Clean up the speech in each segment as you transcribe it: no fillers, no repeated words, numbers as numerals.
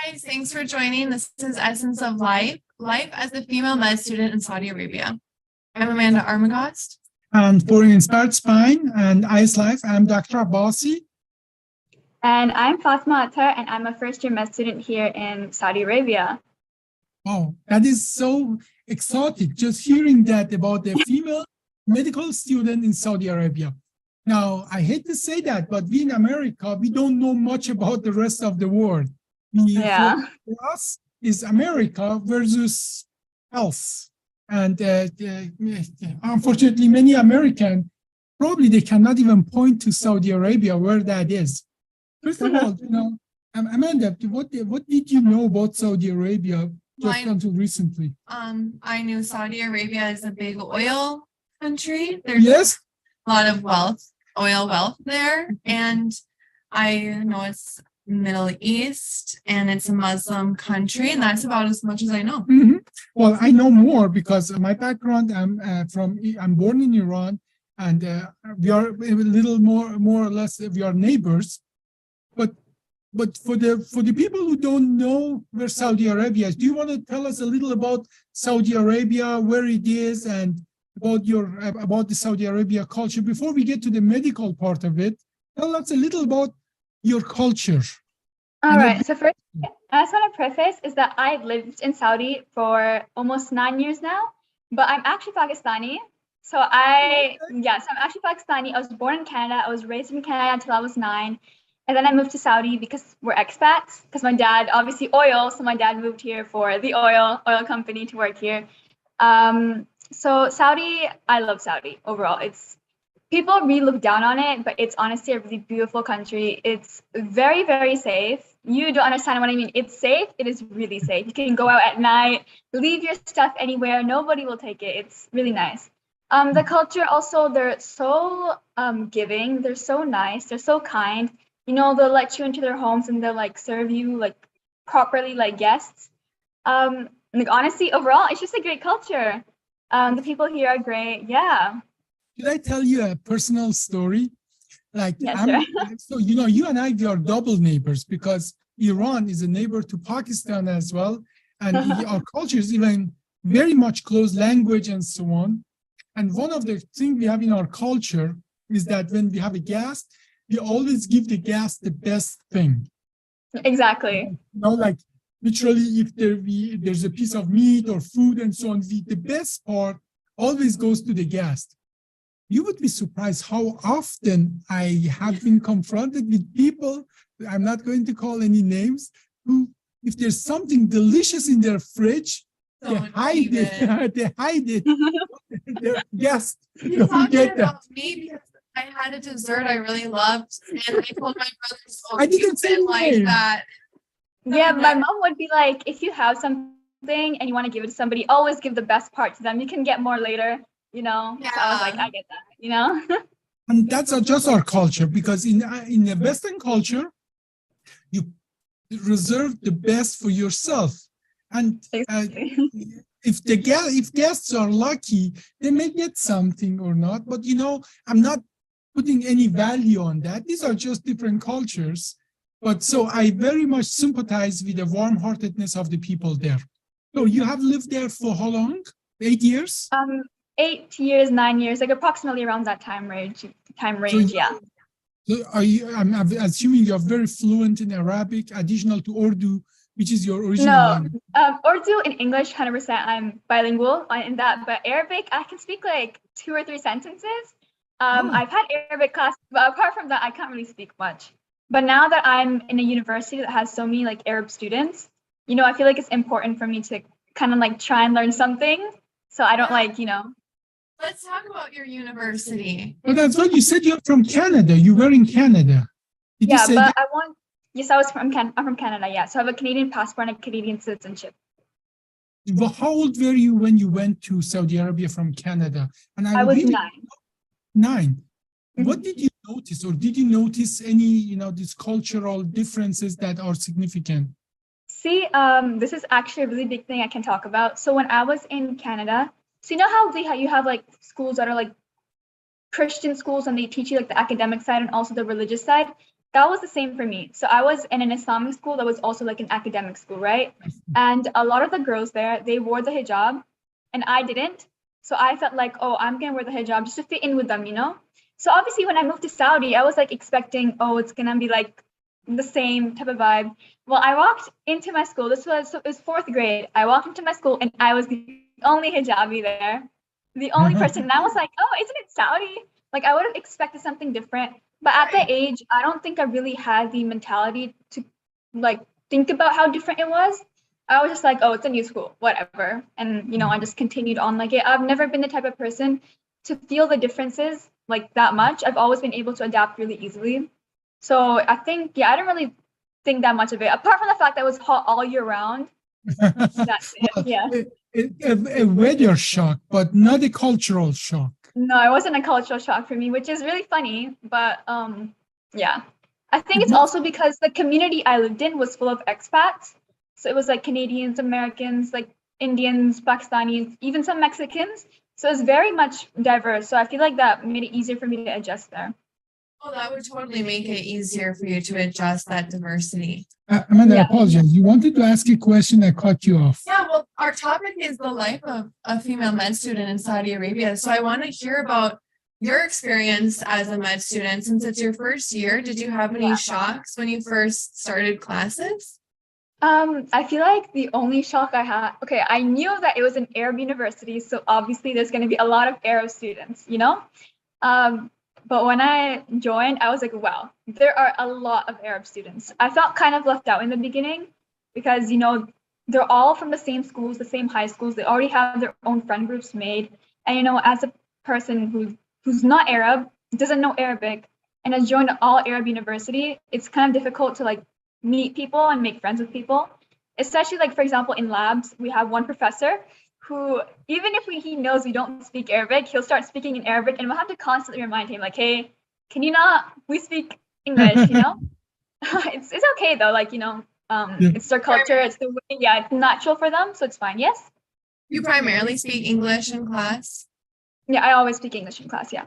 guys, thanks for joining. This is Essence of Life, Life as a Female Med Student in Saudi Arabia. I'm Amanda Armagost. And for Inspired Spine and Ice Life, I'm Dr. Abbasi. And I'm Fatma Attar, and I'm a first-year med student here in Saudi Arabia. Oh, that is so exotic, just hearing that about a female medical student in Saudi Arabia. Now, I hate to say that, but we in America, we don't know much about the rest of the world. For us, is America versus else. And unfortunately, many Americans, probably they cannot even point to Saudi Arabia where that is. First of all, Amanda, what did you know about Saudi Arabia just until recently? I knew Saudi Arabia is a big oil country. There's a lot of oil wealth there. And I know it's Middle East and it's a Muslim country, and that's about as much as I know. Mm-hmm. Well, I know more because my background, I'm born in Iran, and we are a little more or less, we are neighbors. But for the people who don't know where Saudi Arabia is, do you want to tell us a little about Saudi Arabia, where it is, and about the Saudi Arabia culture before we get to the medical part of it? Tell us a little about your culture. All right. So first, I just want to preface is that I've lived in Saudi for almost 9 years now, but I'm actually Pakistani. So I'm actually Pakistani. I was born in Canada. I was raised in Canada until I was 9. And then I moved to Saudi because we're expats, because my dad, obviously oil. So my dad moved here for the oil company to work here. So Saudi, I love Saudi overall. People really look down on it, but it's honestly a really beautiful country. It's very, very safe. You don't understand what I mean. It's safe. It is really safe. You can go out at night, leave your stuff anywhere. Nobody will take it. It's really nice. The culture also, they're so giving. They're so nice. They're so kind. They'll let you into their homes and they'll serve you properly like guests. Honestly, overall, it's just a great culture. The people here are great. Yeah. Should I tell you a personal story? Sure. So, you and I, we are double neighbors because Iran is a neighbor to Pakistan as well. And our culture is even very much close, language and so on. And one of the things we have in our culture is that when we have a guest, we always give the guest the best thing. Exactly. Literally, if there's a piece of meat or food and so on, the best part always goes to the guest. You would be surprised how often I have been confronted with people, I'm not going to call any names, who, if there's something delicious in their fridge, they hide it. They hide it. Their guests don't get that. Me because I had a dessert I really loved, and I told my brother, so I didn't say like that. Yeah, my mom would be like, if you have something and you want to give it to somebody, always give the best part to them. You can get more later. Yeah. So I was like, I get that, And that's just our culture, because in the Western culture, you reserve the best for yourself. And if guests are lucky, they may get something or not. But, I'm not putting any value on that. These are just different cultures. But so I very much sympathize with the warm-heartedness of the people there. So you have lived there for how long? 8 years? 8 years, 9 years, approximately around that time range. Yeah. So I'm assuming you're very fluent in Arabic, additional to Urdu, which is your original language. Urdu and English, 100%. I'm bilingual in that, but Arabic, I can speak 2 or 3 sentences. I've had Arabic class, but apart from that, I can't really speak much. But now that I'm in a university that has so many Arab students, I feel it's important for me to kind of try and learn something. So I don't Let's talk about your university. Well, that's what you said. You're from Canada. You were in Canada. Did you say but that? Yes, I was I'm from Canada. Yeah, so I have a Canadian passport and a Canadian citizenship. Well, how old were you when you went to Saudi Arabia from Canada? And I was 9. 9. Mm-hmm. What did you notice, or did you notice any, these cultural differences that are significant? See, this is actually a really big thing I can talk about. So when I was in Canada, so how you have schools that are Christian schools and they teach you the academic side and also the religious side. that was the same for me. So I was in an Islamic school that was also like an academic school, right? And a lot of the girls there, they wore the hijab and I didn't. So I felt like, oh, I'm gonna wear the hijab just to fit in with them, you know? So obviously when I moved to Saudi, I was like expecting, oh, it's gonna be like the same type of vibe. Well, I walked into my school. It was fourth grade. I walked into my school and I was the only hijabi there, the only person. And I was like, oh, isn't it Saudi? Like I would have expected something different. But at that age, I don't think I really had the mentality to like think about how different it was. I was just like, oh, it's a new school, whatever. And you know, I just continued on like it. I've never been the type of person to feel the differences like that much. I've always been able to adapt really easily. So I think, yeah, I didn't really think that much of it, apart from the fact that it was hot all year round. That's it. Yeah. A weather shock, but not a cultural shock. No, it wasn't a cultural shock for me, which is really funny. But yeah, I think it's also because the community I lived in was full of expats. So it was like Canadians, Americans, like Indians, Pakistanis, even some Mexicans. So it's very much diverse. So I feel like that made it easier for me to adjust there. Oh, that would totally make it easier for you to adjust that diversity. Amanda, I Yeah. apologize. You wanted to ask a question. I cut you off. Yeah, well, our topic is the life of a female med student in Saudi Arabia. So I want to hear about your experience as a med student. Since it's your first year, did you have any shocks when you first started classes? I feel like the only shock I had, okay, I knew that it was an Arab university, so obviously there's going to be a lot of Arab students, you know? But when I joined, I was like, wow, there are a lot of Arab students. I felt kind of left out in the beginning because, you know, they're all from the same schools, the same high schools. They already have their own friend groups made. And, you know, as a person who's not Arab, doesn't know Arabic, and has joined an all Arab university, it's kind of difficult to like meet people and make friends with people. Especially like, for example, in labs, we have one professor who, even if he knows we don't speak Arabic, he'll start speaking in Arabic and we'll have to constantly remind him like, hey, can you not, we speak English, you know? It's okay though, like, you know, it's their culture, it's the way, yeah, it's natural for them, so it's fine. Yes? You primarily speak English in class? Yeah, I always speak English in class, yeah.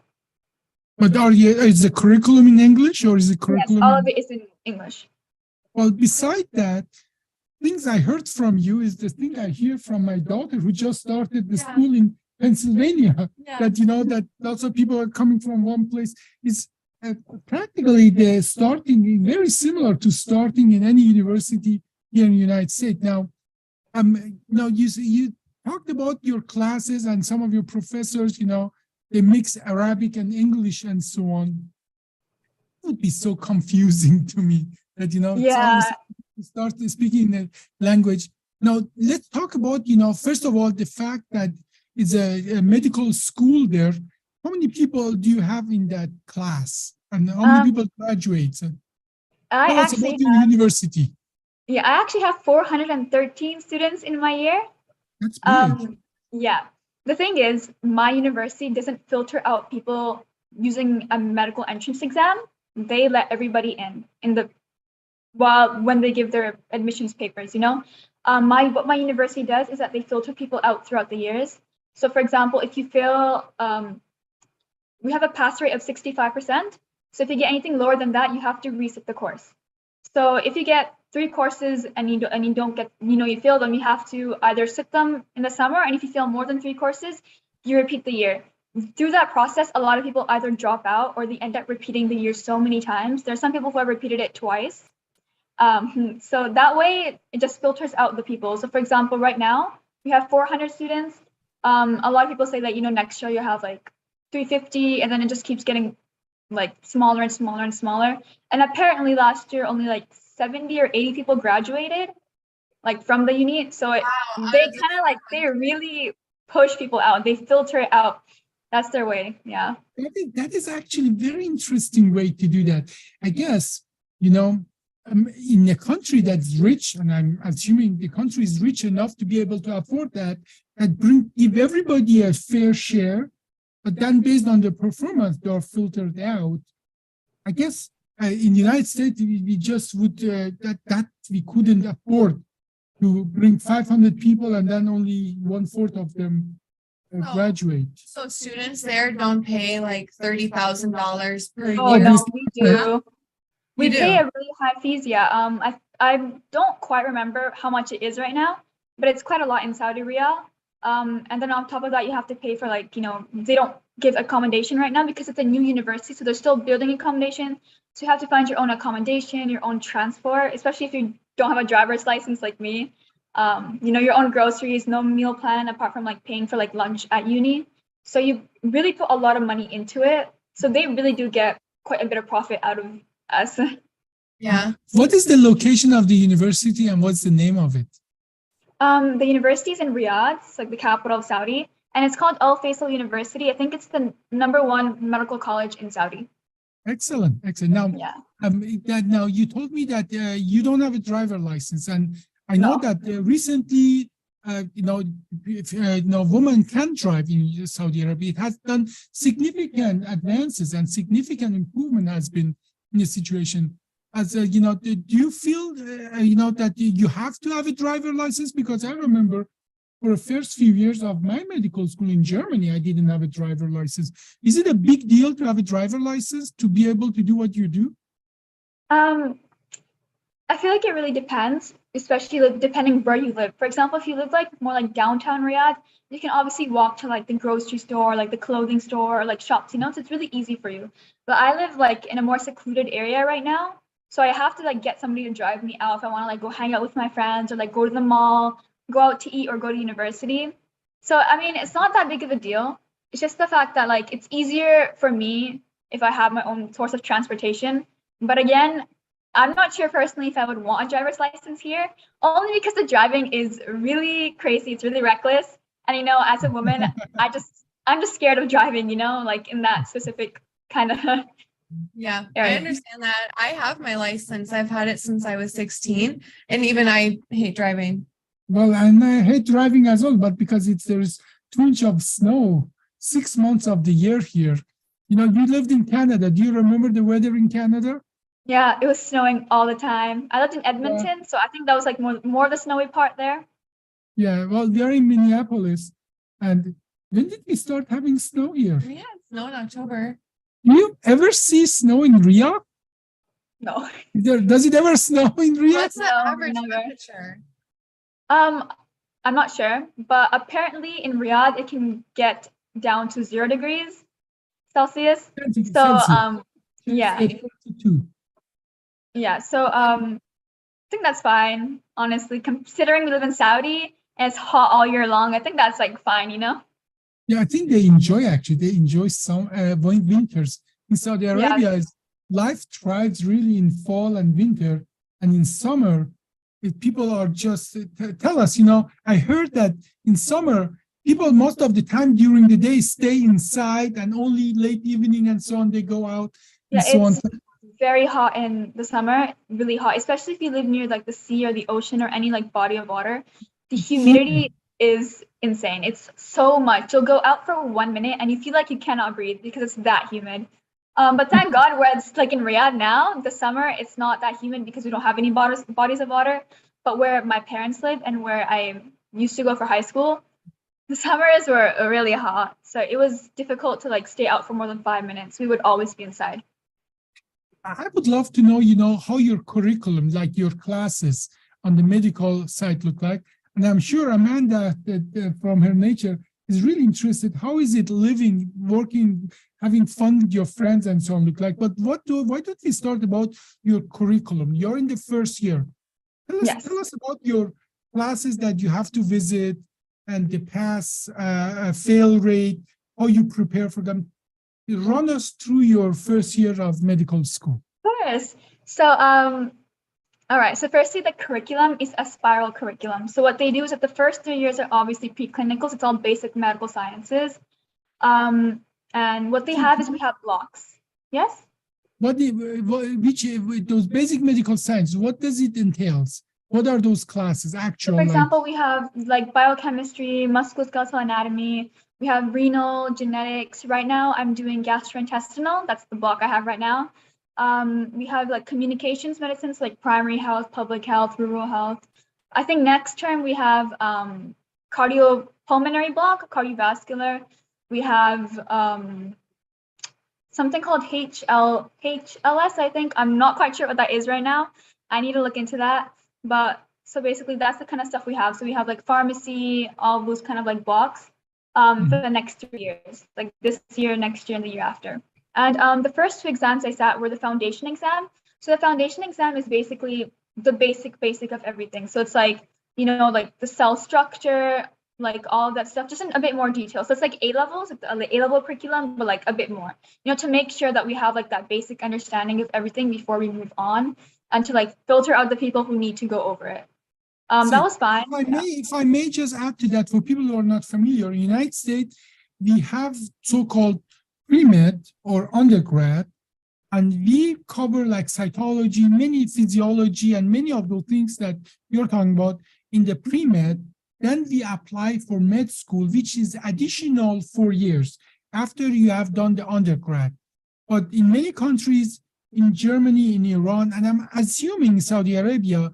But is the curriculum in English or is the curriculum? Yes, all of it is in English. Well, beside that, things I heard from you is the thing I hear from my daughter who just started the school in Pennsylvania. Yeah. That, you know, that lots of people are coming from one place. Is practically the starting very similar to starting in any university here in the United States. Now, you talked about your classes and some of your professors, you know, they mix Arabic and English and so on. It would be so confusing to me that, you know, Yeah. start speaking the language. Now, let's talk about, you know, first of all, the fact that it's a medical school there. How many people do you have in that class? And how many people graduate? I Tell us actually about your university. Yeah, I actually have 413 students in my year. That's big. Yeah. The thing is, my university doesn't filter out people using a medical entrance exam. They let everybody in the when they give their admissions papers, you know. What my university does is that they filter people out throughout the years. So for example, if you fail, we have a pass rate of 65%. So if you get anything lower than that, you have to resit the course. So if you get 3 courses and you don't get, you know, you fail them, you have to either sit them in the summer, and if you fail more than 3 courses, you repeat the year. Through that process, a lot of people either drop out or they end up repeating the year so many times. There's some people who have repeated it twice. So that way, it just filters out the people. So for example, right now, we have 400 students. A lot of people say that, you know, next year you'll have like 350, and then it just keeps getting like smaller and smaller and smaller. And apparently last year, only like 70 or 80 people graduated like from the uni. So they kind of like, they really push people out. They filter it out. That's their way. Yeah. I think that is actually a very interesting way to do that. I guess, you know, in a country that's rich, and I'm assuming the country is rich enough to be able to afford that, and give everybody a fair share, but then based on the performance, they are filtered out. I guess in the United States, we just would, that we couldn't afford to bring 500 people and then only 1/4 of them graduate. So students there don't pay like $30,000 per Oh year? no, we do. We You pay do? a really high fees, yeah. I don't quite remember how much it is right now, but it's quite a lot in Saudi Riyal. And then on top of that, you have to pay for like, they don't give accommodation right now because it's a new university, so they're still building accommodation. So you have to find your own accommodation, your own transport, especially if you don't have a driver's license like me. Your own groceries, no meal plan apart from like paying for like lunch at uni. So you really put a lot of money into it. So they really do get quite a bit of profit out of us. Yeah. What is the location of the university and what's the name of it? The university is in Riyadh, it's like the capital of Saudi, and it's called Al Faisal University. I think it's the #1 medical college in Saudi. Excellent, excellent. Now, Yeah. now you told me that you don't have a driver license, and I know No. that recently, women can drive in Saudi Arabia. It has done significant advances and significant improvement has been in the situation. As do you feel that you have to have a driver license? Because I remember for the first few years of my medical school in Germany, I didn't have a driver license. Is it a big deal to have a driver license to be able to do what you do? I feel like it really depends, especially like, depending where you live. For example, if you live like more like downtown Riyadh, you can obviously walk to like the grocery store, like the clothing store, or like shops, so it's really easy for you. But I live like in a more secluded area right now. So I have to like get somebody to drive me out if I want to like go hang out with my friends or like go to the mall, go out to eat or go to university. So I mean, it's not that big of a deal. It's just the fact that like it's easier for me if I have my own source of transportation. But again, I'm not sure personally if I would want a driver's license here, only because the driving is really crazy. It's really reckless. And as a woman, I'm just scared of driving, like in that specific kind of Yeah, I area. understand that. I have my license. I've had it since I was 16, and even I hate driving. Well, and I hate driving as well, but because there's 2 inches of snow 6 months of the year here. You lived in Canada. Do you remember the weather in Canada? Yeah, it was snowing all the time. I lived in Edmonton, so I think that was like more of the snowy part there. Yeah, well, we are in Minneapolis. And when did we start having snow here? We had snow in October. Do you ever see snow in Riyadh? No. Does it ever snow in Riyadh? What's the No, average never. temperature? I'm not sure, but apparently in Riyadh it can get down to 0 degrees Celsius. So yeah. 42. Yeah, so I think that's fine, honestly. Considering we live in Saudi and it's hot all year long, I think that's like fine, Yeah, I think they enjoy some winters. In Saudi Arabia, life thrives really in fall and winter, and in summer, people are just tell us, I heard that in summer, people most of the time during the day stay inside and only late evening and so on, they go out and so on. Very hot in the summer, really hot, especially if you live near like the sea or the ocean or any like body of water. The humidity is insane. It's so much. You'll go out for 1 minute and you feel like you cannot breathe because it's that humid. But thank God, where it's like in Riyadh now, the summer, it's not that humid because we don't have any bodies of water. But where my parents live and where I used to go for high school, the summers were really hot. So it was difficult to like stay out for more than 5 minutes. We would always be inside. I would love to know, how your curriculum, like your classes on the medical side look like. And I'm sure Amanda, from her nature, is really interested. How is it living, working, having fun with your friends and so on look like? But why don't we start about your curriculum? You're in the first year. Tell us about your classes that you have to visit and the pass, fail rate, how you prepare for them. Run us through your first year of medical school. Of course. So, all right. So firstly, the curriculum is a spiral curriculum. So what they do is that the first 3 years are obviously preclinicals. It's all basic medical sciences. And what they have is we have blocks. Yes? Those basic medical science, what does it entails? What are those classes, actual? For example, we have like biochemistry, musculoskeletal anatomy, we have renal, genetics. Right now, I'm doing gastrointestinal. That's the block I have right now. We have like communications medicines, like primary health, public health, rural health. I think next term we have cardiopulmonary block, cardiovascular. We have something called HLS, I think. I'm not quite sure what that is right now. I need to look into that. But so basically that's the kind of stuff we have. So we have like pharmacy, all those kind of like blocks for the next 3 years, like this year, next year, and the year after. And the first 2 exams I sat were the foundation exam. So the foundation exam is basically the basic of everything. So it's like, like the cell structure, like all of that stuff, just in a bit more detail. So it's like A-levels, it's the A-level curriculum, but like a bit more, to make sure that we have like that basic understanding of everything before we move on, and to like filter out the people who need to go over it. That was fine. If I may just add to that, for people who are not familiar, in the United States, we have so-called pre-med or undergrad, and we cover like cytology, many physiology, and many of the things that you're talking about in the pre-med. Then we apply for med school, which is additional 4 years after you have done the undergrad. But in many countries, in Germany, in Iran, and I'm assuming Saudi Arabia,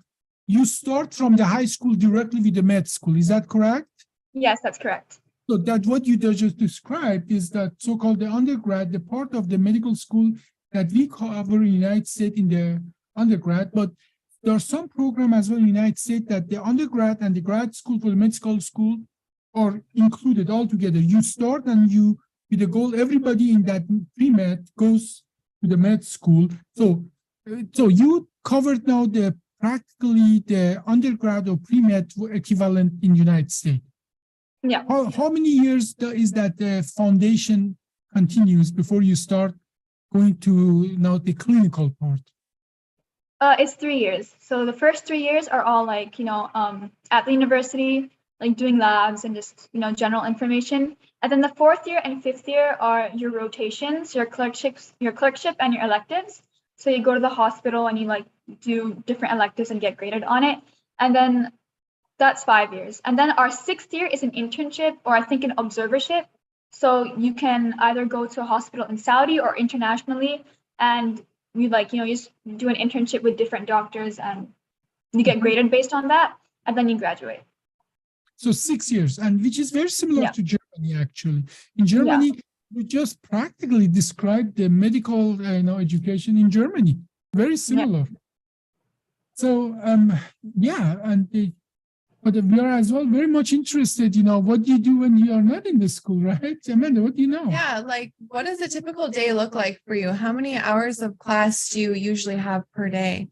you start from the high school directly with the med school. Is that correct? Yes, that's correct. So that what you just described is that so-called the undergrad, the part of the medical school that we cover in the United States in the undergrad, but there are some programs as well in the United States that the undergrad and the grad school for the medical school are included all together. You start and you, with the goal, everybody in that pre-med goes to the med school. So you covered now practically the undergrad or pre-med equivalent in the United States. Yeah. How many years is that the foundation continues before you start going to now the clinical part? It's 3 years. So the first 3 years are all like, at the university, like doing labs and just, general information. And then the 4th year and 5th year are your rotations, your clerkship and your electives. So you go to the hospital and you like do different electives and get graded on it. And then that's 5 years. And then our 6th year is an internship, or I think an observership. So you can either go to a hospital in Saudi or internationally, and you just do an internship with different doctors, and you get graded based on that, and then you graduate. So 6 years, and which is very similar to Germany, actually. In Germany, you just practically described the medical education in Germany. Very similar. Yeah. So, but we are as well very much interested, what do you do when you are not in the school, right? Amanda, what do you know? Yeah, like what does a typical day look like for you? How many hours of class do you usually have per day?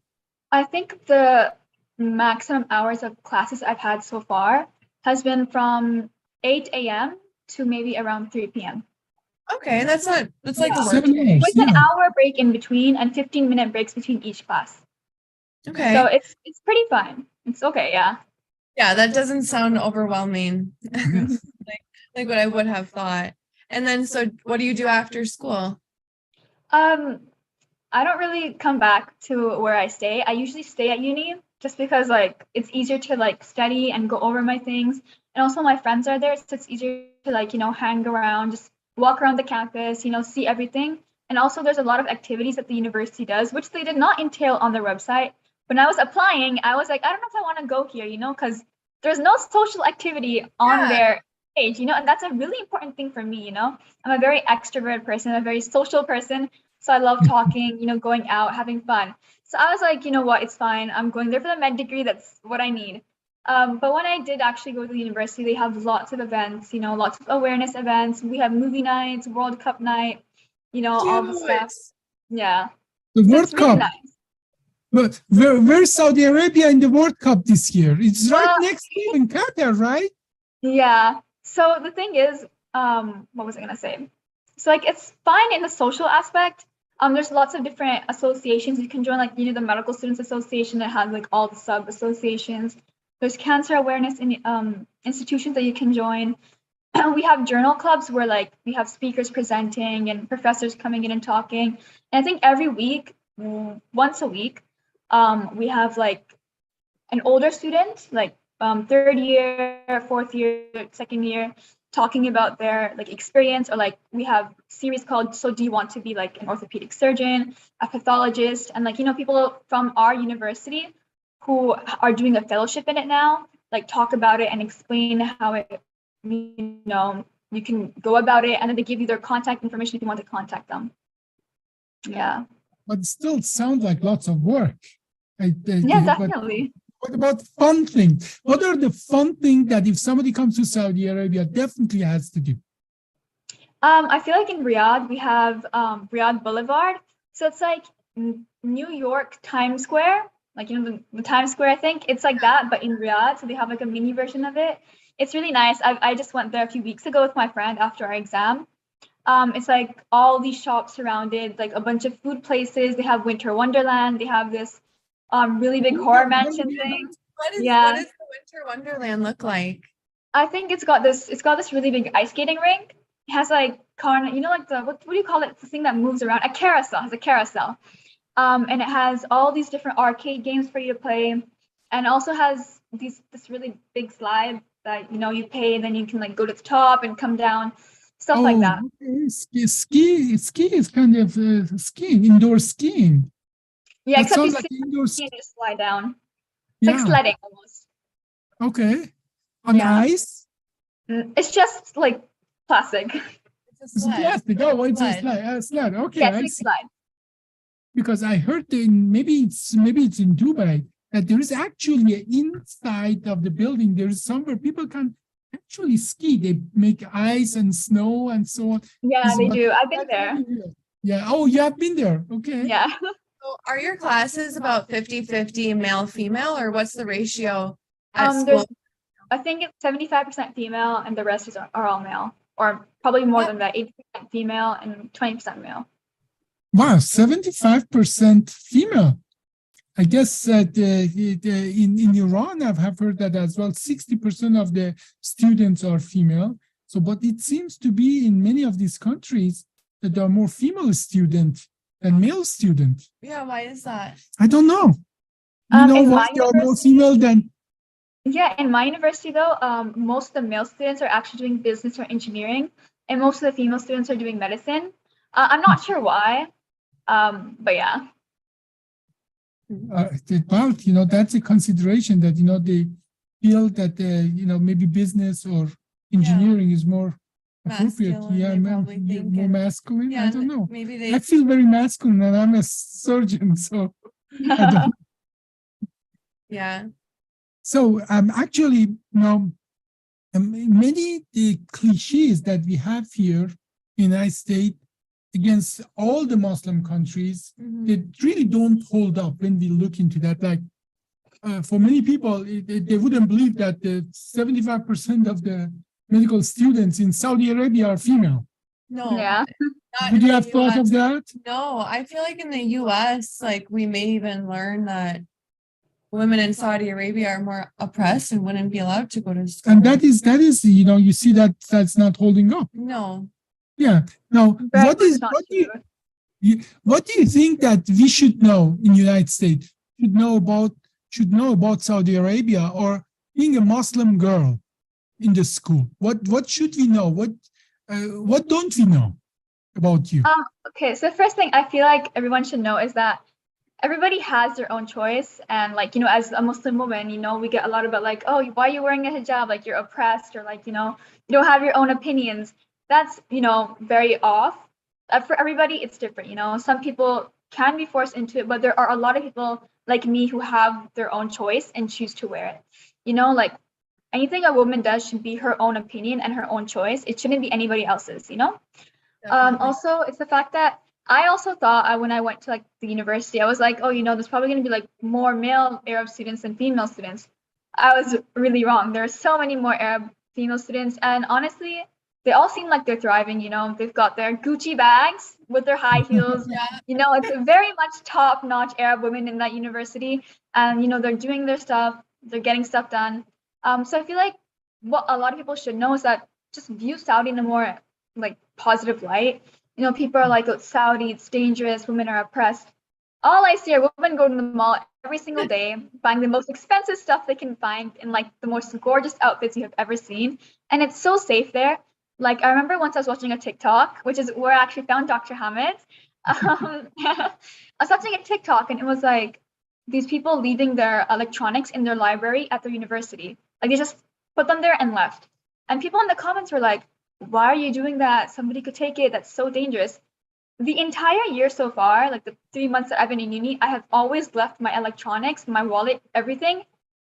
I think the maximum hours of classes I've had so far has been from 8 a.m. to maybe around 3 p.m. Okay, that's like a work day. With an hour break in between and 15-minute breaks between each class. Okay. So it's pretty fun. It's okay, yeah. Yeah, that doesn't sound overwhelming. like what I would have thought. And then, so what do you do after school? I don't really come back to where I stay. I usually stay at uni just because like it's easier to like study and go over my things. And also my friends are there, so it's easier to hang around, just walk around the campus, see everything. And also there's a lot of activities that the university does, which they did not entail on their website. When I was applying, I was like, I don't know if I want to go here, because there's no social activity on their page, and that's a really important thing for me, I'm a very extrovert person, I'm a very social person. So I love talking, going out, having fun. So I was like, you know what, it's fine. I'm going there for the med degree. That's what I need. But when I did actually go to the university, they have lots of events, lots of awareness events. We have movie nights, World Cup night, all the stuff. Yeah. The World Cup. Really nice. But where's Saudi Arabia in the World Cup this year? It's right next year in Qatar, right? Yeah. So the thing is, what was I gonna say? So it's fine in the social aspect. There's lots of different associations you can join, like the Medical Students Association that has like all the sub associations. There's cancer awareness in institutions that you can join. We have journal clubs where we have speakers presenting and professors coming in and talking. And I think every week, once a week, we have an older student, 3rd year, 4th year, 2nd year, talking about their experience, or we have series called So Do You Want to Be an Orthopedic Surgeon, a pathologist, and people from our university who are doing a fellowship in it now, talk about it and explain how it, you can go about it, and then they give you their contact information if you want to contact them. Yeah. But it still sounds like lots of work. Yeah, But definitely. what about fun things? What are the fun things that if somebody comes to Saudi Arabia definitely has to do? I feel like in Riyadh we have Riyadh Boulevard. So it's like New York Times Square, like you know the Times Square. I think it's like that, but in Riyadh. So they have like a mini version of it. It's really nice. I just went there a few weeks ago with my friend after our exam. It's like all these shops surrounded, like a bunch of food places. They have Winter Wonderland. They have this really big horror mansion thing. What Yeah, does the Winter Wonderland look like? I think it's got this really big ice skating rink. It has like you know, like the what do you call it? The thing that moves around. A carousel. It has a carousel. And it has all these different arcade games for you to play, and also has this really big slide that you know you pay, and then you can like go to the top and come down, stuff like Oh, that. okay. Ski is kind of skiing, indoor skiing. Yeah, That except you sounds like sit indoor and ski. just slide down. It's like Yeah. sledding almost. Okay. On Yeah. ice? It's just like plastic. It's a It's sled. plastic. Oh, it's a Sled. sled. Sled. Okay, Yeah, it's I like see. slide. Because I heard in maybe it's in Dubai that there is actually inside of the building there is somewhere people can actually ski. They make ice and snow and so on. Yeah, they But do. I've been that's there. really real. Yeah. Oh, you have been there. Okay. Yeah. So are your classes about 50-50 male female, or what's the ratio at There's school? I think it's 75% female and the rest are all male. Or probably more than that, 80% female and 20% male. Wow, 75% female. I guess that in Iran, have heard that as well. 60% of the students are female. So, but it seems to be in many of these countries that there are more female students than male students. Yeah, why is that? I don't know. You know In why my there are more university, female than? yeah, in my university though, most of the male students are actually doing business or engineering, and most of the female students are doing medicine. I'm not sure why, but yeah. Well, that's a consideration that they feel that maybe business or engineering is more appropriate. Masculine, Yeah, they probably think, more and masculine. yeah, I don't know. maybe I they feel very masculine, and I'm a surgeon, so I don't. yeah. So actually, many the cliches that we have here in the United States against all the Muslim countries, Mhm. they really don't hold up when we look into that. Like for many people, they wouldn't believe that the 75% of the medical students in Saudi Arabia are female. No, Yeah. not Would in you the have thought of US. that? No, I feel like in the US, like we may even learn that women in Saudi Arabia are more oppressed and wouldn't be allowed to go to school. And that is you see that's not holding up. No. Yeah. Now, Right, what that's not true. what do you think that we should know in the United States? Should know about Saudi Arabia or being a Muslim girl in the school? What should we know? What don't we know about you? Okay, so the first thing I feel like everyone should know is that everybody has their own choice. And like, you know, as a Muslim woman, you know, we get a lot about like, oh, why are you wearing a hijab? Like you're oppressed, or like, you know, you don't have your own opinions. That's, you know, very off. For everybody, it's different. You know, some people can be forced into it, but there are a lot of people like me who have their own choice and choose to wear it. You know, like anything a woman does should be her own opinion and her own choice. It shouldn't be anybody else's, you know? Definitely. Also, it's the fact that I also thought when I went to like the university, I was like, oh, you know, there's probably going to be like more male Arab students than female students. I was really wrong. There are so many more Arab female students, and honestly, they all seem like they're thriving. You know, they've got their Gucci bags with their high heels. Yeah. You know, it's very much top-notch Arab women in that university, and you know, they're doing their stuff. They're getting stuff done. So I feel like what a lot of people should know is that just view Saudi in a more like positive light. You know, people are like, oh, it's Saudi, it's dangerous, women are oppressed. All I see are women go to the mall every single day, buying the most expensive stuff they can find in like the most gorgeous outfits you have ever seen. And it's so safe there. Like I remember once I was watching a TikTok, which is where I actually found Dr. Hamid. I was watching a TikTok and it was like these people leaving their electronics in their library at their university. Like they just put them there and left. And people in the comments were like, why are you doing that? Somebody could take it. That's so dangerous. the entire year so far, like the 3 months that I've been in uni, I have always left my electronics, my wallet, everything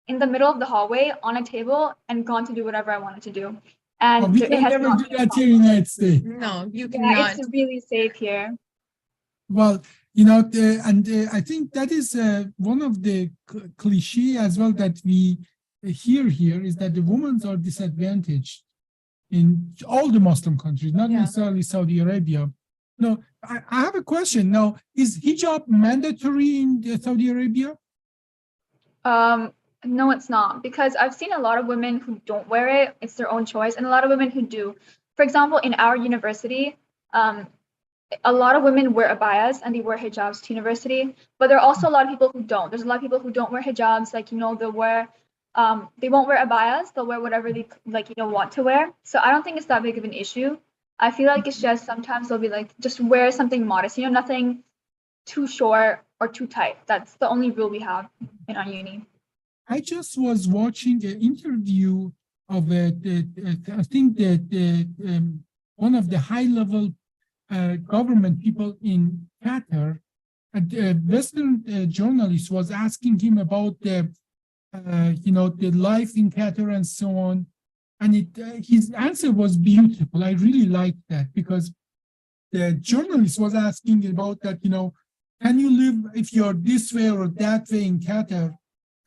in the middle of the hallway on a table and gone to do whatever I wanted to do. And We it can has never not do been a that here in problem. the United States. No, you Yeah, cannot. it's really safe here. Well, I think that is one of the cliche as well that we hear here is that the women are disadvantaged in all the Muslim countries, not Yeah. necessarily Saudi Arabia. No, I have a question. Now, is hijab mandatory in Saudi Arabia? No, it's not, because I've seen a lot of women who don't wear it. It's their own choice, and a lot of women who do. For example, in our university, a lot of women wear abayas and they wear hijabs to university, but there are also a lot of people who don't. There's a lot of people who don't wear hijabs, like, they'll wear, they won't wear abayas, they'll wear whatever they want to wear. So I don't think it's that big of an issue. I feel like it's just sometimes they'll be like, just wear something modest, nothing too short or too tight. That's the only rule we have in our uni. I just was watching an interview of I think that one of the high-level government people in Qatar. A Western journalist was asking him about the life in Qatar and so on, and his answer was beautiful. I really liked that because the journalist was asking about that. Can you live if you're this way or that way in Qatar?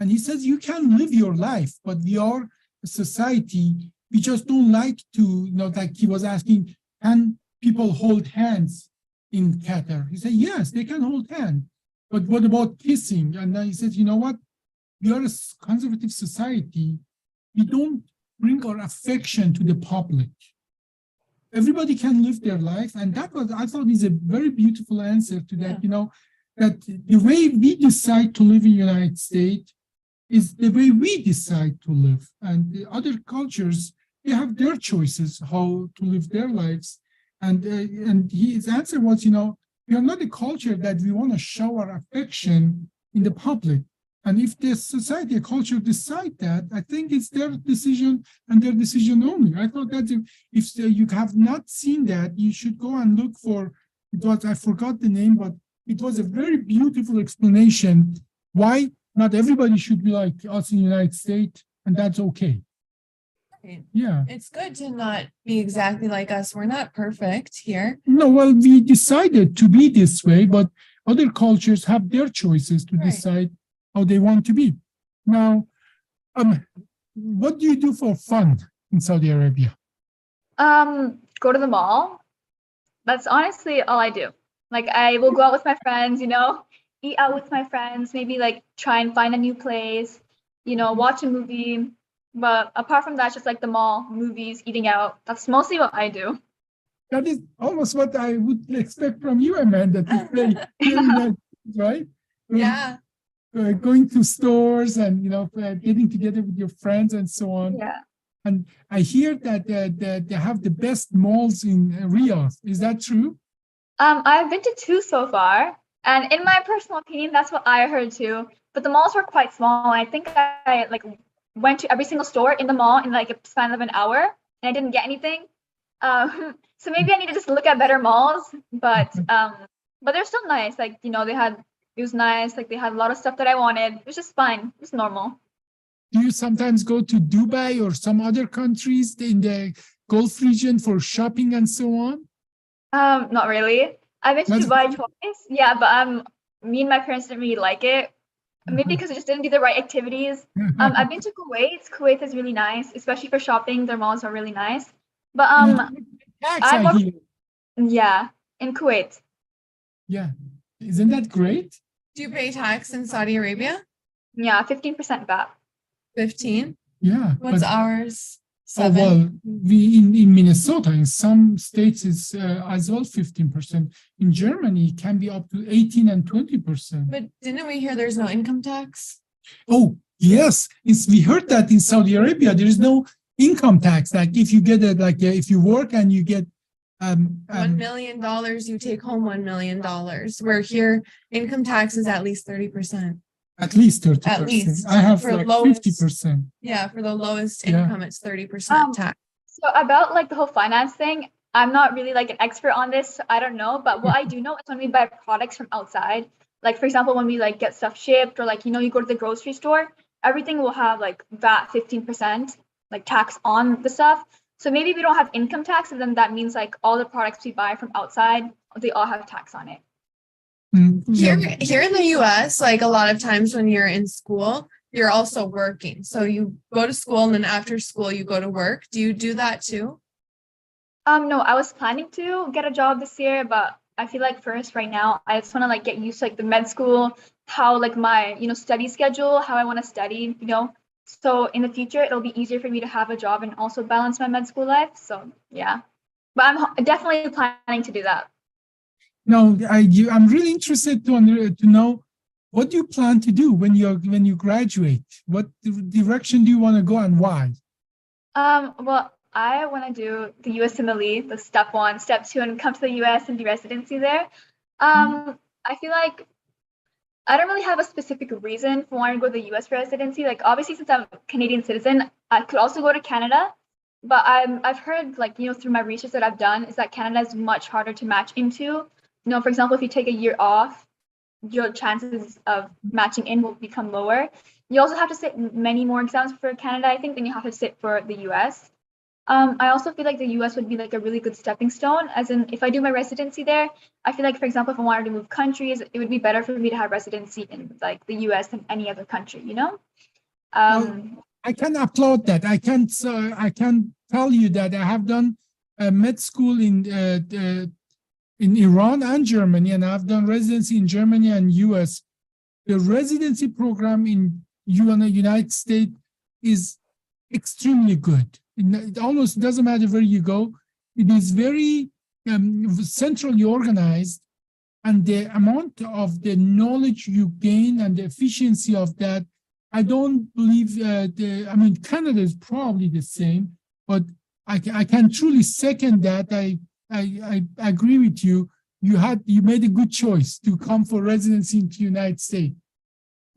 And he says, you can live your life, but we are a society. We just don't like to, like he was asking, can people hold hands in Qatar? He said, yes, they can hold hands. But what about kissing? And then he said, you know what? We are a conservative society. We don't bring our affection to the public. Everybody can live their life. And that was, I thought, is a very beautiful answer to that, that the way we decide to live in the United States is the way we decide to live. And the other cultures, they have their choices how to live their lives. And his answer was, we are not a culture that we want to show our affection in the public. And if the society, a culture decide that, I think it's their decision and their decision only. I thought that if you have not seen that, you should go and look for, I forgot the name, but it was a very beautiful explanation why not everybody should be like us in the United States, and that's okay. Right. Yeah. It's good to not be exactly like us. We're not perfect here. No, well, we decided to be this way, but other cultures have their choices to decide how they want to be. Now, what do you do for fun in Saudi Arabia? Go to the mall. That's honestly all I do. Like, I will go out with my friends, eat out with my friends, maybe like try and find a new place, watch a movie. But apart from that, just like the mall, movies, eating out. That's mostly what I do. That is almost what I would expect from you, Amanda, to say, right? Yeah. Going to stores and, getting together with your friends and so on. Yeah. And I hear that they have the best malls in Riyadh. Is that true? I've been to 2 so far. And in my personal opinion, that's what I heard too. But the malls were quite small. I think I went to every single store in the mall in like a span of an hour, and I didn't get anything. So maybe I need to just look at better malls. But they're still nice. Like, it was nice. Like, they had a lot of stuff that I wanted. It was just fine. It was normal. Do you sometimes go to Dubai or some other countries in the Gulf region for shopping and so on? Not really. I've been to Dubai twice. Yeah, but me and my parents didn't really like it. Maybe because I just didn't do the right activities. I've been to Kuwait. Kuwait is really nice, especially for shopping. Their malls are really nice. But yeah, in Kuwait. Yeah, isn't that great? Do you pay tax in Saudi Arabia? Yeah, 15% VAT. 15? Yeah. What's ours? 7? Oh, well, we in Minnesota, in some states, it's as well 15%. In Germany, it can be up to 18 and 20%. But didn't we hear there's no income tax? Oh, yes. We heard that in Saudi Arabia, there is no income tax. Like if you get it, if you work and you get $1 million, you take home $1 million. Where here, income tax is at least 30%. At least 30%. At least. I have For like lowest- 50%. Yeah, for the lowest Yeah. income, it's 30% tax. So about like the whole finance thing, I'm not really like an expert on this, so I don't know. But what I do know is when we buy products from outside, like for example, when we like get stuff shipped or like, you go to the grocery store, everything will have like VAT 15% like tax on the stuff. So maybe we don't have income tax, and then that means like all the products we buy from outside, they all have tax on it. Here in the US, like a lot of times when you're in school, you're also working. So you go to school and then after school you go to work. Do you do that too? No, I was planning to get a job this year, but I feel like first right now, I just want to like get used to like the med school, how like my, study schedule, how I want to study. So in the future, it'll be easier for me to have a job and also balance my med school life. So yeah, but I'm definitely planning to do that. No, I'm really interested to know what do you plan to do when you graduate? What direction do you want to go and why? Well, I want to do the USMLE, the step 1, step 2, and come to the US and do residency there. I feel like I don't really have a specific reason for wanting to go to the US for residency. Like obviously, since I'm a Canadian citizen, I could also go to Canada. But I've heard like, through my research that I've done is that Canada is much harder to match into. For example, if you take a year off, your chances of matching in will become lower. You also have to sit many more exams for Canada, I think, than you have to sit for the US. I also feel like the US would be like a really good stepping stone, as in if I do my residency there, I feel like, for example, if I wanted to move countries, it would be better for me to have residency in like the US than any other country. Well, I can applaud that. I can tell you that I have done med school in Iran and Germany, and I've done residency in Germany and US. The residency program in United States is extremely good. It almost doesn't matter where you go. It is very centrally organized, and the amount of the knowledge you gain and the efficiency of that, I don't believe Canada is probably the same, but I can truly second that. I agree with you. You made a good choice to come for residency in the United States.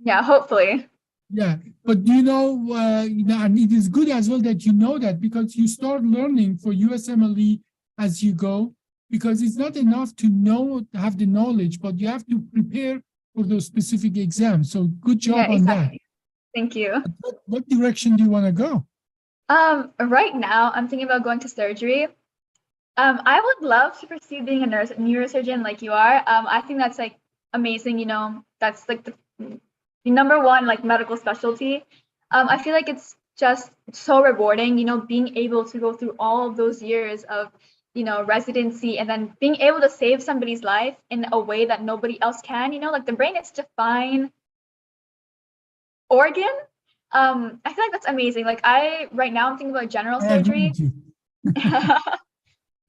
Yeah, hopefully. Yeah, but and it is good as well that you know that, because you start learning for USMLE as you go, because it's not enough to have the knowledge, but you have to prepare for those specific exams. So good job on that. Thank you. What direction do you want to go? Right now, I'm thinking about going to surgery. I would love to pursue being a neurosurgeon like you are. I think that's like amazing. That's like the number one like medical specialty. I feel like it's just so rewarding, being able to go through all of those years of, residency, and then being able to save somebody's life in a way that nobody else can. Like the brain is such a fine organ. I feel like that's amazing. Like right now I'm thinking about general surgery.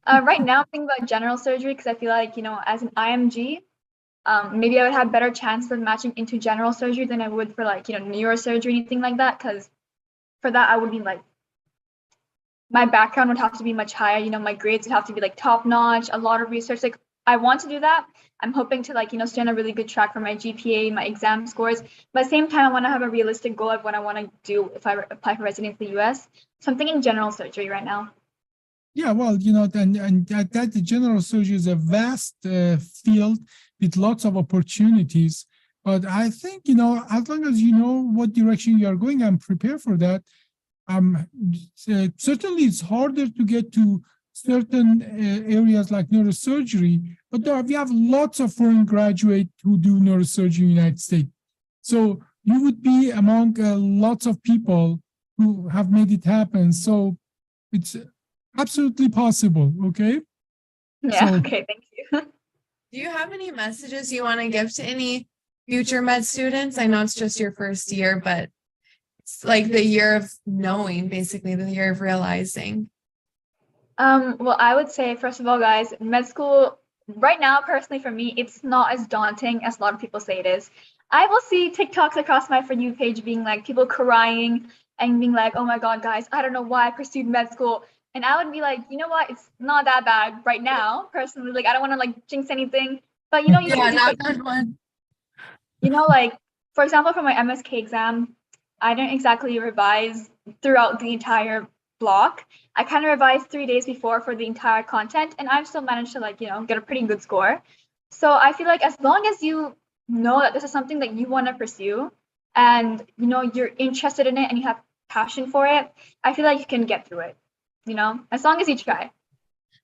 Right now I'm thinking about general surgery because I feel like, as an IMG, maybe I would have better chance of matching into general surgery than I would for like, neurosurgery, anything like that. Because for that, I would be like, my background would have to be much higher. My grades would have to be like top notch, a lot of research. Like I want to do that. I'm hoping to like, stay on a really good track for my GPA, my exam scores. But at the same time, I want to have a realistic goal of what I want to do if I apply for residency in the US. So I'm thinking general surgery right now. Yeah, well, and that the general surgery is a vast field with lots of opportunities. But I think, as long as you know what direction you are going and prepare for that, certainly it's harder to get to certain areas like neurosurgery, but we have lots of foreign graduates who do neurosurgery in the United States. So you would be among lots of people who have made it happen. So it's absolutely possible. Okay. Yeah. Okay. Thank you. Do you have any messages you want to give to any future med students? I know it's just your first year, but it's like the year of knowing, basically the year of realizing. Well, I would say, first of all, guys, med school right now, personally for me, it's not as daunting as a lot of people say it is. I will see TikToks across my For You page being like people crying and being like, oh my God, guys, I don't know why I pursued med school. And I would be like, you know what? It's not that bad right now, personally. Like, I don't want to like jinx anything, but you yeah, not that one. Like, for example, for my MSK exam, I didn't exactly revise throughout the entire block, I kind of revised 3 days before for the entire content, and I've still managed to like, get a pretty good score. So I feel like as long as you know that this is something that you want to pursue and you're interested in it and you have passion for it, I feel like you can get through it, as long as you try.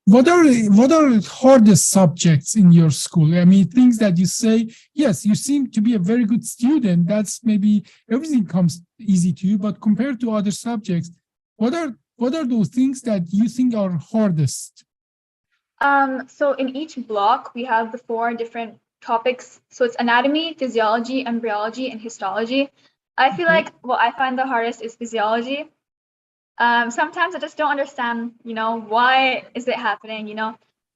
What are hardest subjects in your school? I mean, things that you say, yes, you seem to be a very good student. That's maybe everything comes easy to you, but compared to other subjects, what are those things that you think are hardest? So in each block, we have the 4 different topics. So it's anatomy, physiology, embryology, and histology. I feel like what I find the hardest is physiology. Sometimes I just don't understand, why is it happening,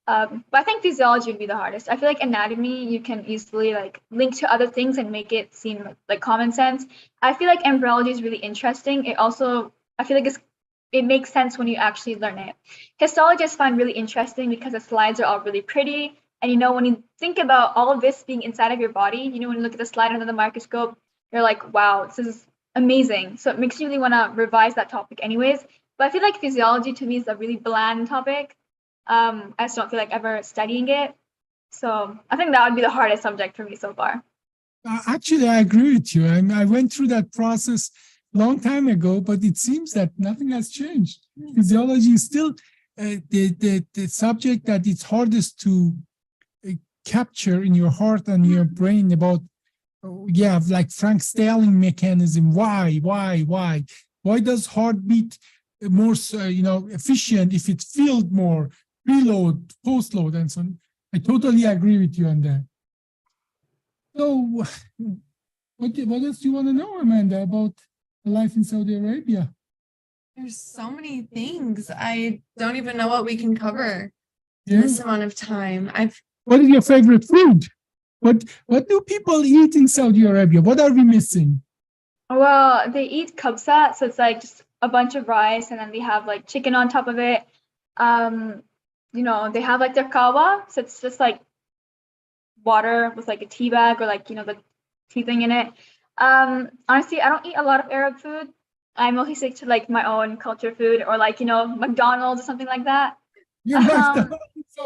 but I think physiology would be the hardest. I feel like anatomy, you can easily like link to other things and make it seem like common sense. I feel like embryology is really interesting. It also, I feel like it makes sense when you actually learn it. Histology I find really interesting because the slides are all really pretty. And when you think about all of this being inside of your body, when you look at the slide under the microscope, you're like, wow, this is amazing. So it makes you really want to revise that topic anyways. But I feel like physiology to me is a really bland topic. I just don't feel like ever studying it. So I think that would be the hardest subject for me so far. Actually, I agree with you. I went through that process long time ago, but it seems that nothing has changed. Physiology is still the subject that it's hardest to capture in your heart and your brain about, like Frank Starling mechanism. Why does heartbeat more, efficient if it's filled more, preload, postload, and so on. I totally agree with you on that. So, what else do you want to know, Amanda, about life in Saudi Arabia? There's so many things. I don't even know what we can cover in this amount of time. What is your favorite food? What do people eat in Saudi Arabia? What are we missing? Well, they eat kabsa, so it's like just a bunch of rice, and then they have like chicken on top of it. They have like their kawa, so it's just like water with like a tea bag or like the tea thing in it. Honestly, I don't eat a lot of Arab food. I mostly stick to like my own culture food or like McDonald's or something like that. Yeah,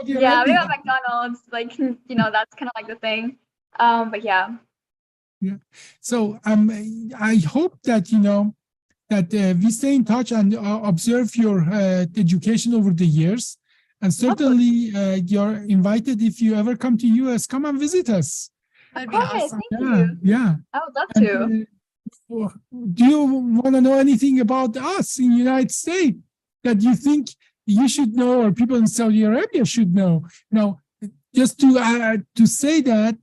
we got McDonald's. Like that's kind of like the thing. But yeah. Yeah. So I hope that that we stay in touch and observe your education over the years. And certainly you're invited if you ever come to US, come and visit us. That'd be awesome. Thank you. Yeah. I would love to. Do you want to know anything about us in the United States that you think you should know or people in Saudi Arabia should know? Now, just to say that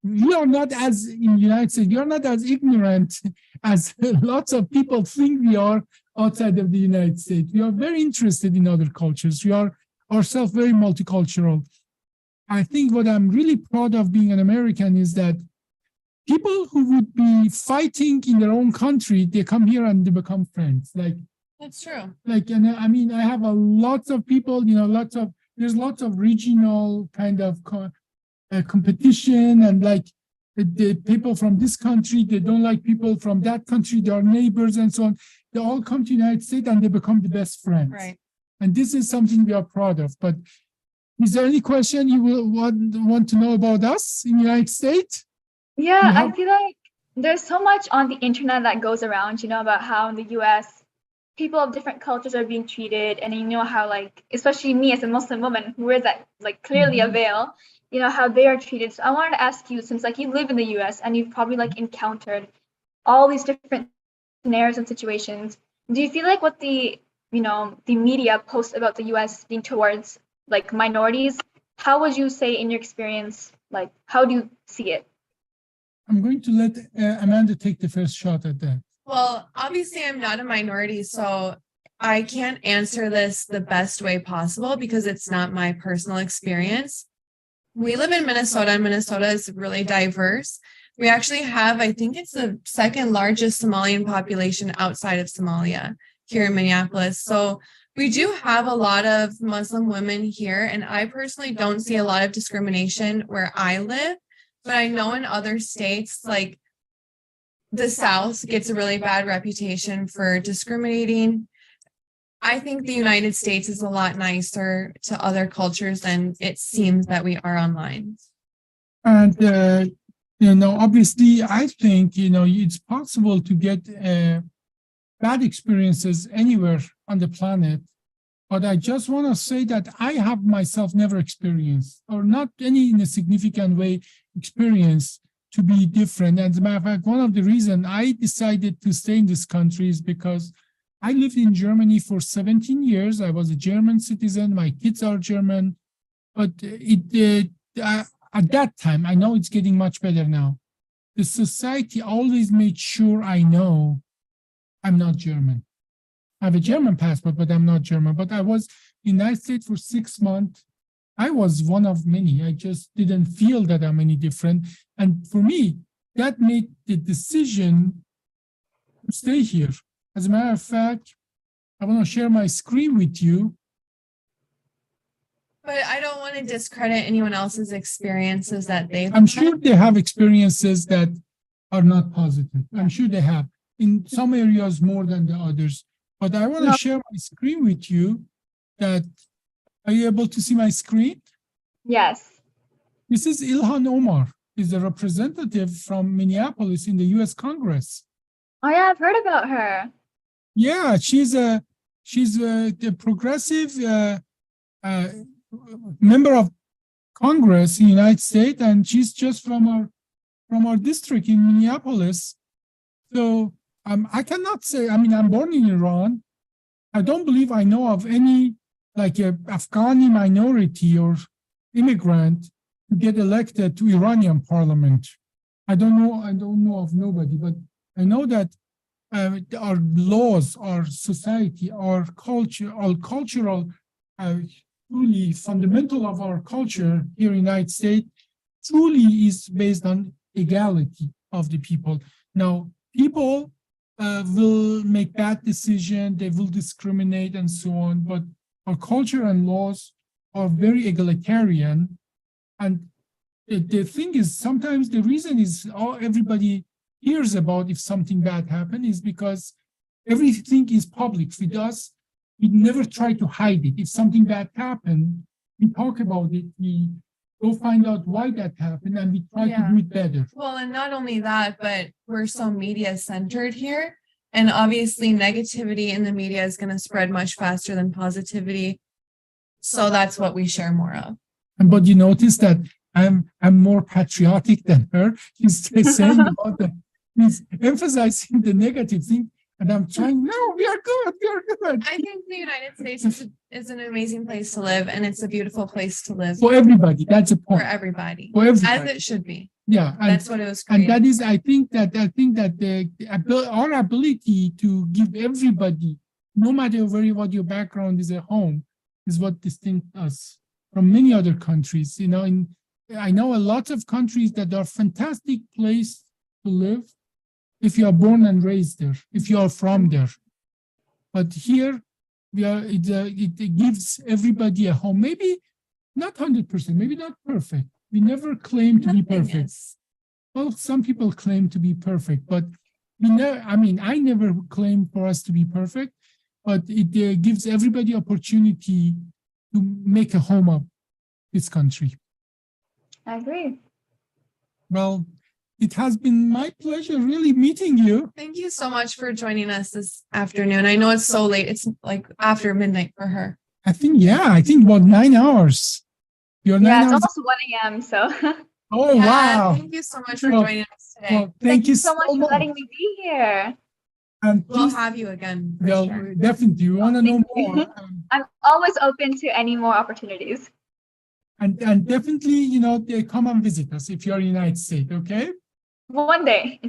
we are not as in the United States, we are not as ignorant as lots of people think we are outside of the United States. We are very interested in other cultures. We are ourselves very multicultural. I think what I'm really proud of being an American is that people who would be fighting in their own country, they come here and they become friends. Like that's true. Like, and I mean, I have lots of people, there's lots of regional kind of competition, and like the people from this country, they don't like people from that country, they are neighbors and so on. They all come to the United States and they become the best friends. Right. And this is something we are proud of. But is there any question you will want to know about us in the United States? Yeah, I feel like there's so much on the internet that goes around, about how in the US, people of different cultures are being treated, and how like, especially me as a Muslim woman who wears that like clearly a veil, how they are treated. So I wanted to ask you, since like you live in the US and you've probably like encountered all these different scenarios and situations, do you feel like what the media posts about the US being towards like minorities, how would you say in your experience, like how do you see it? I'm going to let Amanda take the first shot at that. Well, obviously I'm not a minority, so I can't answer this the best way possible because it's not my personal experience. We live in Minnesota, and Minnesota is really diverse. We actually have, I think it's the second largest Somalian population outside of Somalia here in Minneapolis. So we do have a lot of Muslim women here, and I personally don't see a lot of discrimination where I live, but I know in other states, like the South gets a really bad reputation for discriminating. I think the United States is a lot nicer to other cultures than it seems that we are online. And, obviously, I think, it's possible to get bad experiences anywhere on the planet. But I just want to say that I have myself never experienced, or not any in a significant way experienced to be different. As a matter of fact, one of the reasons I decided to stay in this country is because I lived in Germany for 17 years. I was a German citizen. My kids are German. But at that time, I know it's getting much better now. The society always made sure I know I'm not German. I have a German passport, but I'm not German. But I was in the United States for 6 months. I was one of many. I just didn't feel that I'm any different. And for me, that made the decision to stay here. As a matter of fact, I want to share my screen with you. But I don't want to discredit anyone else's experiences that they've I'm had. sure they have experiences that are not positive. I'm sure they have in some areas more than the others. But I want to share my screen with you. Are you able to see my screen? Yes. This is Ilhan Omar, is a representative from Minneapolis in the U.S. Congress. Oh yeah, I've heard about her. Yeah, she's a progressive member of Congress in the United States, and she's just from our district in Minneapolis. So I cannot say. I mean, I'm born in Iran. I don't believe I know of any like a Afghani minority or immigrant to get elected to Iranian parliament. I don't know of nobody, but I know that our laws, our society, our culture, our cultural, truly fundamental of our culture here in the United States, truly is based on equality of the people. Now, people will make bad decisions, they will discriminate and so on, but our culture and laws are very egalitarian. And the thing is, sometimes the reason is everybody hears about if something bad happened is because everything is public with us. We never try to hide it. If something bad happened, we talk about it, we go find out why that happened, and we try to do it better. Well, and not only that, but we're so media centered here. And obviously negativity in the media is going to spread much faster than positivity. So that's what we share more of. But you notice that I'm more patriotic than her. He's saying about he's emphasizing the negative thing. And I'm trying, no, we are good. I think the United States is an amazing place to live, and it's a beautiful place to live. For everybody, that's a point. For everybody. For everybody. As it should be. Yeah. That's what it was created. And that is, I think that our ability to give everybody, no matter what your background is at home, is what distinguishes us from many other countries. I know a lot of countries that are fantastic place to live if you are born and raised there, if you are from there. But here, it gives everybody a home. Maybe not 100%, maybe not perfect. We never claim to be perfect. Well, some people claim to be perfect, but I never claim for us to be perfect, but it gives everybody opportunity to make a home of this country. I agree. Well, it has been my pleasure really meeting you. Thank you so much for joining us this afternoon. I know it's so late. It's like after midnight for her. I think about 9 hours. You're 9 hours. It's almost 1 a.m. So. Oh, yeah, wow. Thank you so much for joining us today. Well, thank you so much for letting me be here. And we'll have you again. Sure. Definitely. You want to know more. I'm always open to any more opportunities. And definitely, they come and visit us if you're in the United States, okay? One day.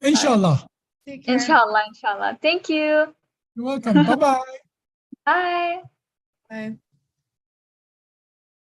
Inshallah. Inshallah. Thank you. You're welcome. Bye-bye. Bye. Bye.